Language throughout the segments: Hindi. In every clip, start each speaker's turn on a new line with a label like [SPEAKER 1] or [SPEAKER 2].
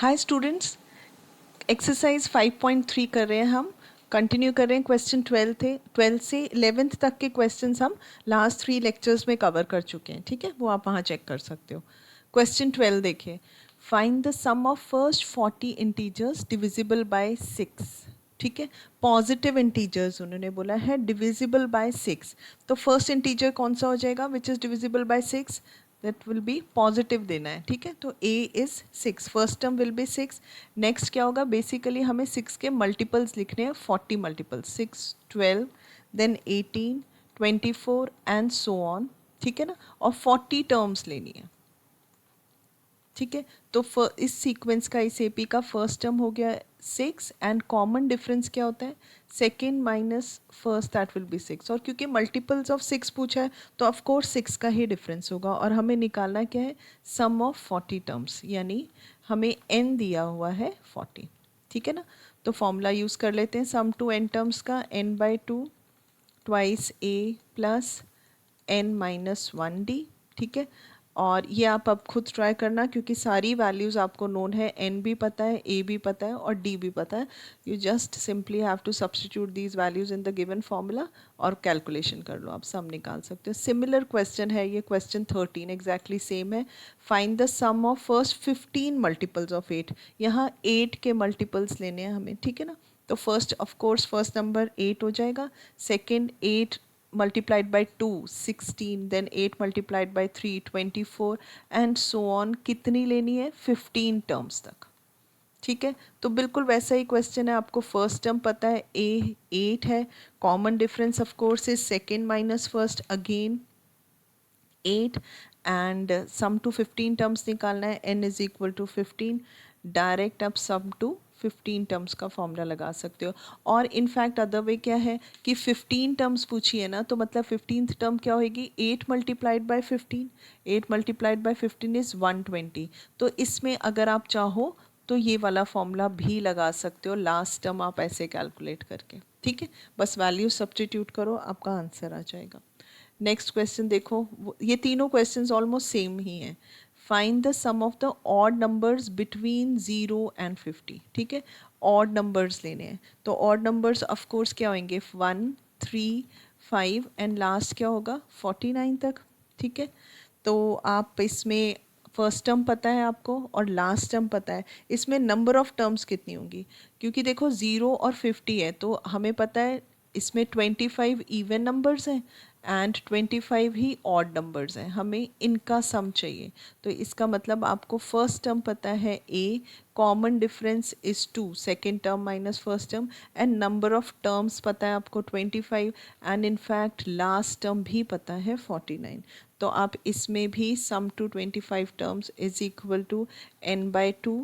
[SPEAKER 1] हाय स्टूडेंट्स, एक्सरसाइज 5.3 कर रहे हैं हम। कंटिन्यू कर रहे हैं। क्वेश्चन 12 थे, 12 से 11th तक के क्वेश्चंस हम लास्ट 3 लेक्चर्स में कवर कर चुके हैं। ठीक है, वो आप वहाँ चेक कर सकते हो। क्वेश्चन 12 देखिए, find the sum of first 40 integers divisible by 6। ठीक है, पॉजिटिव इंटीजर्स उन्होंने बोला है डिविजिबल बाय 6। तो फर्स्ट इंटीजर कौन सा हो जाएगा which is divisible by 6? That will be positive देना है। ठीक है, तो a is 6, first term will be 6। Next क्या होगा, बेसिकली हमें 6 के मल्टीपल्स लिखने हैं, 40 multiples, 6, 12, then 18, 24 and so on. ठीक है ना, और 40 टर्म्स लेनी है। ठीक है, तो इस सीक्वेंस का, इस एपी का फर्स्ट टर्म हो गया 6 एंड कॉमन डिफरेंस क्या होता है, second minus first, that will be 6। और क्योंकि मल्टीपल्स ऑफ 6 पूछा है तो ऑफ कोर्स 6 का ही डिफरेंस होगा। और हमें निकालना क्या है, सम ऑफ 40 टर्म्स, यानी हमें n दिया हुआ है 40। ठीक है ना, तो फॉर्मूला यूज़ कर लेते हैं सम टू n टर्म्स का, n/2 twice a plus n-1d। ठीक है, और ये आप अब खुद ट्राई करना, क्योंकि सारी वैल्यूज़ आपको नोन है, n भी पता है, a भी पता है और d भी पता है। You just simply have to substitute these values in the given formula और कैलकुलेशन कर लो, आप सब निकाल सकते हो। सिमिलर क्वेश्चन है ये, क्वेश्चन 13 एग्जैक्टली सेम है। Find the sum of first 15 multiples of 8। यहाँ 8 के मल्टीपल्स लेने हैं हमें। ठीक है ना, तो first of course first number 8 हो जाएगा, second 8 multiplied by 2 16, then 8 multiplied by 3 24 and so on। कितनी लेनी है, 15 टर्म्स तक। ठीक है, तो बिल्कुल वैसा ही क्वेश्चन है। आपको फर्स्ट टर्म पता है a 8 है, common difference of course is second minus first, again 8 and sum to 15 terms निकालना है, n is equal to 15। Direct आप सम टू 15 टर्म्स का फॉर्मूला लगा सकते हो। और इनफैक्ट अदर वे क्या है कि 15 टर्म्स पूछी है ना, तो मतलब 15th टर्म क्या होगी, 8 multiplied by 15, 8 multiplied by 15 is 120। तो इसमें अगर आप चाहो तो ये वाला फॉर्मूला भी लगा सकते हो, लास्ट टर्म आप ऐसे कैलकुलेट करके। ठीक है, बस वैल्यू सब्स्टिट्यूट करो, आपका आंसर आ जाएगा। नेक्स्ट क्वेश्चन देखो, ये तीनों क्वेश्चंस ऑलमोस्ट सेम ही हैं। Find the sum of the odd numbers between 0 and 50। ठीक है, ऑड नंबर्स लेने हैं, तो ऑड नंबर्स ऑफ कोर्स क्या होंगे, 1, 3, 5 एंड लास्ट क्या होगा 49 तक। ठीक है, तो आप इसमें फर्स्ट टर्म पता है आपको और लास्ट टर्म पता है, इसमें नंबर ऑफ टर्म्स कितनी होंगी, क्योंकि देखो 0 और 50 है तो हमें पता है इसमें 25 इवन नंबर्स हैं एंड 25 ही ऑड नंबर्स हैं, हमें इनका सम चाहिए। तो इसका मतलब आपको फर्स्ट टर्म पता है a, common difference is 2, second term minus first term, and number of terms पता है आपको 25, एंड इनफैक्ट लास्ट टर्म भी पता है 49। तो आप इसमें भी sum to 25 terms is equal to n/2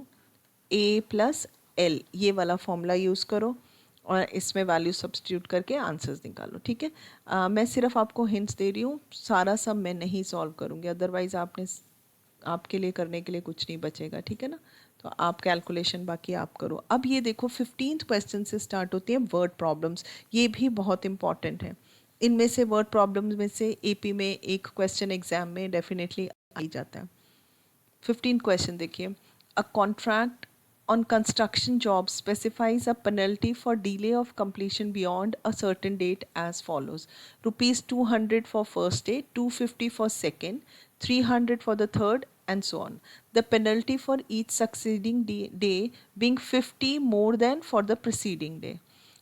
[SPEAKER 1] a plus l, ये वाला फॉर्मूला यूज़ करो और इसमें वैल्यू सब्स्टिट्यूट करके आंसर्स निकालो। ठीक है, मैं सिर्फ आपको हिंट्स दे रही हूँ, सारा सब मैं नहीं सॉल्व करूँगी, अदरवाइज़ आपके लिए करने के लिए कुछ नहीं बचेगा। ठीक है ना, तो आप कैलकुलेशन बाकी आप करो। अब ये देखो 15th क्वेश्चन से स्टार्ट होती हैं वर्ड प्रॉब्लम्स, ये भी बहुत इंपॉर्टेंट है। इनमें से वर्ड प्रॉब्लम्स में से एपी में एक क्वेश्चन एग्जाम में डेफिनेटली आ ही जाता है। 15th क्वेश्चन देखिए, a contract on construction jobs specifies a penalty for delay of completion beyond a certain date as follows: rupees 200 for first day, 250 for second, 300 for the third, and so on. The penalty for each succeeding day being 50 more than for the preceding day.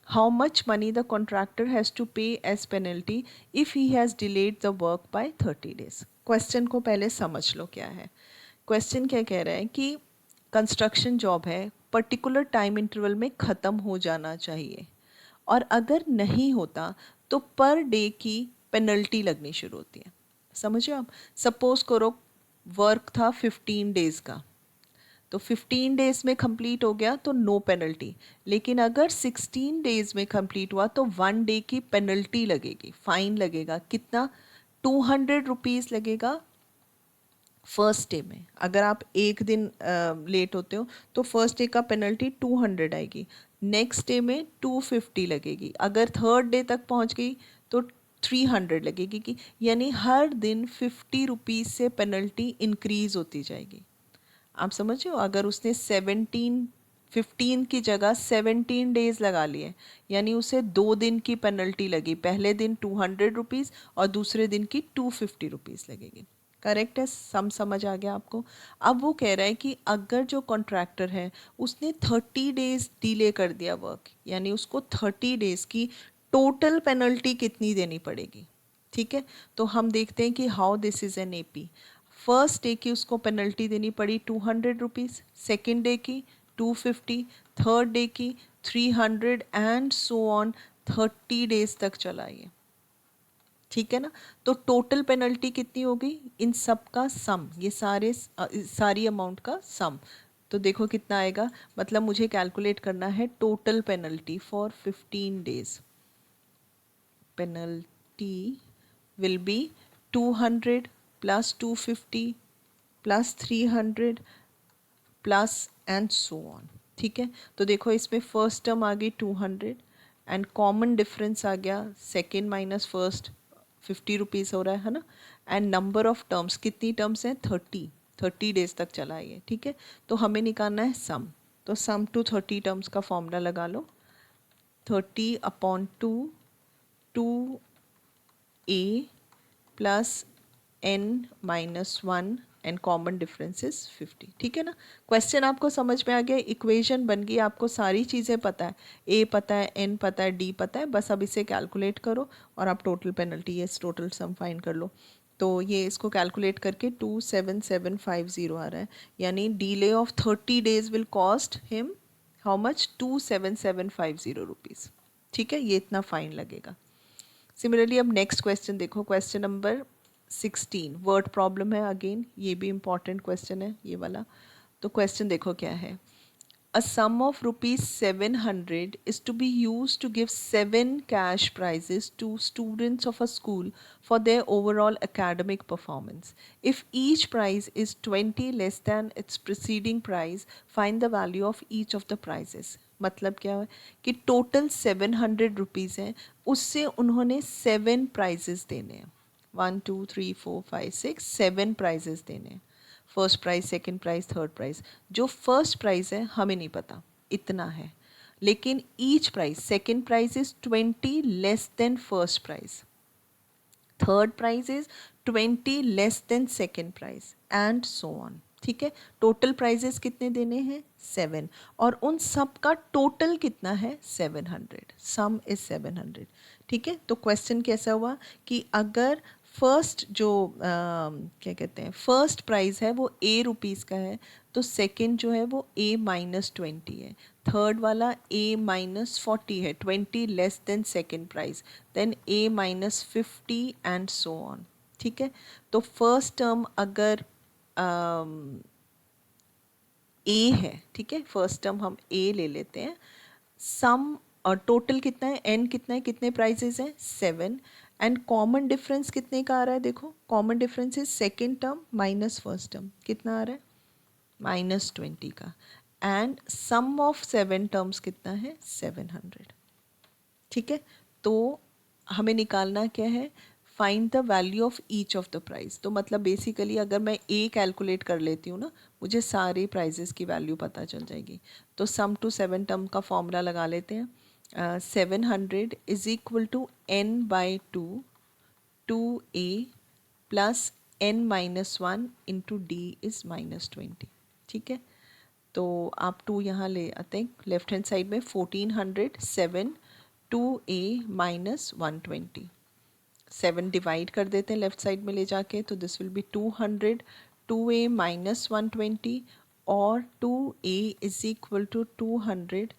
[SPEAKER 1] How much money the contractor has to pay as penalty if he has delayed the work by 30 days? Question को पहले समझ लो क्या है। क्वेश्चन क्या कह रहा है कि कंस्ट्रक्शन जॉब है, पर्टिकुलर टाइम इंटरवल में ख़त्म हो जाना चाहिए, और अगर नहीं होता तो पर डे की पेनल्टी लगनी शुरू होती है। समझिए आप, सपोज करो वर्क था 15 डेज़ का, तो 15 डेज़ में कंप्लीट हो गया तो नो पेनल्टी, लेकिन अगर 16 डेज़ में कंप्लीट हुआ तो 1 डे की पेनल्टी लगेगी, फाइन लगेगा। कितना, 200 रुपीज़ लगेगा फर्स्ट डे में। अगर आप एक दिन लेट होते हो तो फर्स्ट डे का पेनल्टी 200 आएगी, नेक्स्ट डे में 250 लगेगी, अगर थर्ड डे तक पहुंच गई तो 300 लगेगी कि यानी हर दिन 50 रुपीज़ से पेनल्टी इंक्रीज़ होती जाएगी। आप समझ रहे हो, अगर उसने 15 की जगह 17 डेज लगा लिए, यानी उसे 2 दिन की पेनल्टी लगी, पहले दिन 200 रुपीज़ और दूसरे दिन की 250 रुपीज़ लगेगी। करेक्ट है, समझ आ गया आपको। अब वो कह रहा है कि अगर जो कॉन्ट्रैक्टर है उसने 30 डेज डिले कर दिया वर्क, यानी उसको 30 डेज की टोटल पेनल्टी कितनी देनी पड़ेगी। ठीक है, तो हम देखते हैं कि how this is an AP. First day की उसको पेनल्टी देनी पड़ी 200 रुपीज़, सेकेंड डे की 250, थर्ड डे की 300 एंड सो ऑन, 30 डेज तक चला ये। ठीक है ना, तो टोटल पेनल्टी कितनी होगी, इन सब का सम, ये सारी अमाउंट का सम। तो देखो कितना आएगा, मतलब मुझे कैलकुलेट करना है total penalty for 15 days. Penalty will be 200 plus 250 plus 300 plus and so on. ठीक है, तो देखो इसमें फर्स्ट टर्म आ गई 200 एंड कॉमन डिफरेंस आ गया सेकेंड माइनस फर्स्ट, 50 रुपीज़ हो रहा है ना। एंड नंबर ऑफ टर्म्स, कितनी टर्म्स हैं, 30 डेज तक चला है ये। ठीक है, तो हमें निकालना है सम, तो सम टू 30 टर्म्स का फॉर्मूला लगा लो, 30/2 2a plus n-1 and common difference is 50। ठीक है ना, क्वेश्चन आपको समझ में आ गया, इक्वेशन बन गई, आपको सारी चीज़ें पता है, a पता है, n पता है, d पता है, बस अब इसे कैलकुलेट करो और आप टोटल पेनल्टी, ये टोटल सम फाइंड कर लो। तो ये इसको कैलकुलेट करके 27750 आ रहा है, यानी delay of 30 days will cost him how much, 27750 rupees. ठीक है, ये इतना फाइन लगेगा। सिमिलरली अब नेक्स्ट क्वेश्चन देखो, क्वेश्चन नंबर 16 वर्ड प्रॉब्लम है, अगेन ये भी इम्पॉर्टेंट क्वेश्चन है ये वाला। तो क्वेश्चन देखो क्या है, a sum of rupees 700 is to be used to give 7 cash prizes to students of a school for their overall academic performance. If each prize is 20 less than its preceding prize, find the value of each of the prizes. मतलब क्या है कि टोटल 700 रुपीज़ है, उससे उन्होंने 7 प्राइजेस देने हैं, 1 2 3 4 5 6 7 प्राइजेस देने हैं। First prize, second prize, third prize. जो फर्स्ट प्राइज़ है हमें नहीं पता इतना है, लेकिन each prize, second prize is 20 less than first prize, third prize is 20 less than second prize and so on. ठीक है, टोटल प्राइजेस कितने देने हैं, 7, और उन सब का टोटल कितना है, 700, सम इज 700। ठीक है, तो क्वेश्चन कैसा हुआ कि अगर फर्स्ट जो क्या कहते हैं, फर्स्ट प्राइज़ है वो A रुपीज़ का है, तो सेकंड जो है वो A-20 है, थर्ड वाला A-40 है, 20 less than second prize, then A-50 and so on. ठीक है, तो फर्स्ट टर्म अगर ए है, ठीक है, फर्स्ट टर्म हम ए ले लेते हैं, सम और टोटल कितना है, एन कितना है, कितने प्राइजेस हैं, 7, एंड कॉमन डिफरेंस कितने का आ रहा है, देखो common difference is second term minus first term, कितना आ रहा है, -20 का, एंड सम ऑफ 7 टर्म्स कितना है, 700। ठीक है, तो हमें निकालना क्या है, find the value of each of the price. तो मतलब बेसिकली अगर मैं ए कैलकुलेट कर लेती हूँ ना, मुझे सारे प्राइजेस की वैल्यू पता चल जाएगी। तो सम टू 7 टर्म का फॉर्मूला लगा लेते हैं, 700 is equal to n/2 2a plus n-1 into d is -20। ठीक है, तो आप 2 यहाँ ले आते हैं लेफ्ट हैंड साइड में, 1400 7 2a -120, 7 डिवाइड कर देते हैं लेफ्ट साइड में ले जाके, तो दिस विल बी 200 2a -120, और 2a is equal to 200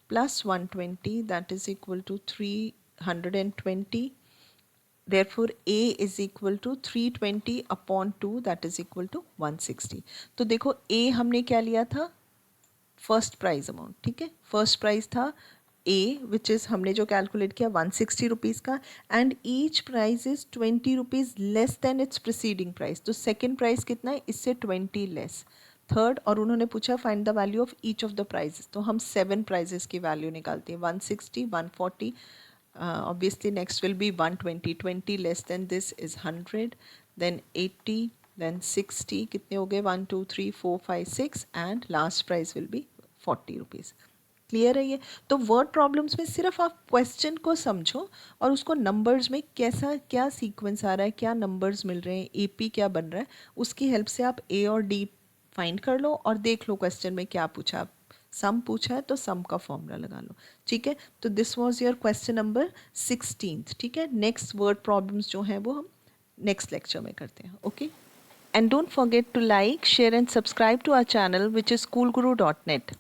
[SPEAKER 1] plus 120 that is equal to 320, therefore a is equal to 320 upon 2 that is equal to 160। तो देखो a हमने क्या लिया था, फर्स्ट प्राइज अमाउंट। ठीक है, फर्स्ट प्राइज था ए विच इज़ हमने जो कैलकुलेट किया 160 रुपीज़ का, and each prize is 20 rupees less than its preceding price. तो सेकेंड प्राइस कितना है, इससे 20 लेस, थर्ड, और उन्होंने पूछा find the value of each of the prizes, तो हम 7 प्राइजेस की वैल्यू निकालते हैं, 160 140, obviously next will be 120, 20 less than this is 100, then 80 then 60 कितने हो गए 1 2 3 4 5 6 and last price will be 40 rupees. Clear है ये? तो वर्ड प्रॉब्लम्स में सिर्फ आप क्वेश्चन को समझो और उसको नंबर्स में कैसा क्या सीक्वेंस आ रहा है, क्या नंबर्स मिल रहे हैं, एपी क्या बन रहा है, उसकी हेल्प से आप ए और डी फाइंड कर लो और देख लो क्वेश्चन में क्या पूछा। सम पूछा है तो सम का फॉर्मूला लगा लो। ठीक है, तो this was your question number 16। ठीक है, नेक्स्ट वर्ड प्रॉब्लम्स जो हैं वो हम नेक्स्ट लेक्चर में करते हैं। Okay, and don't forget to like, share and subscribe to our channel which is schoolguru.net.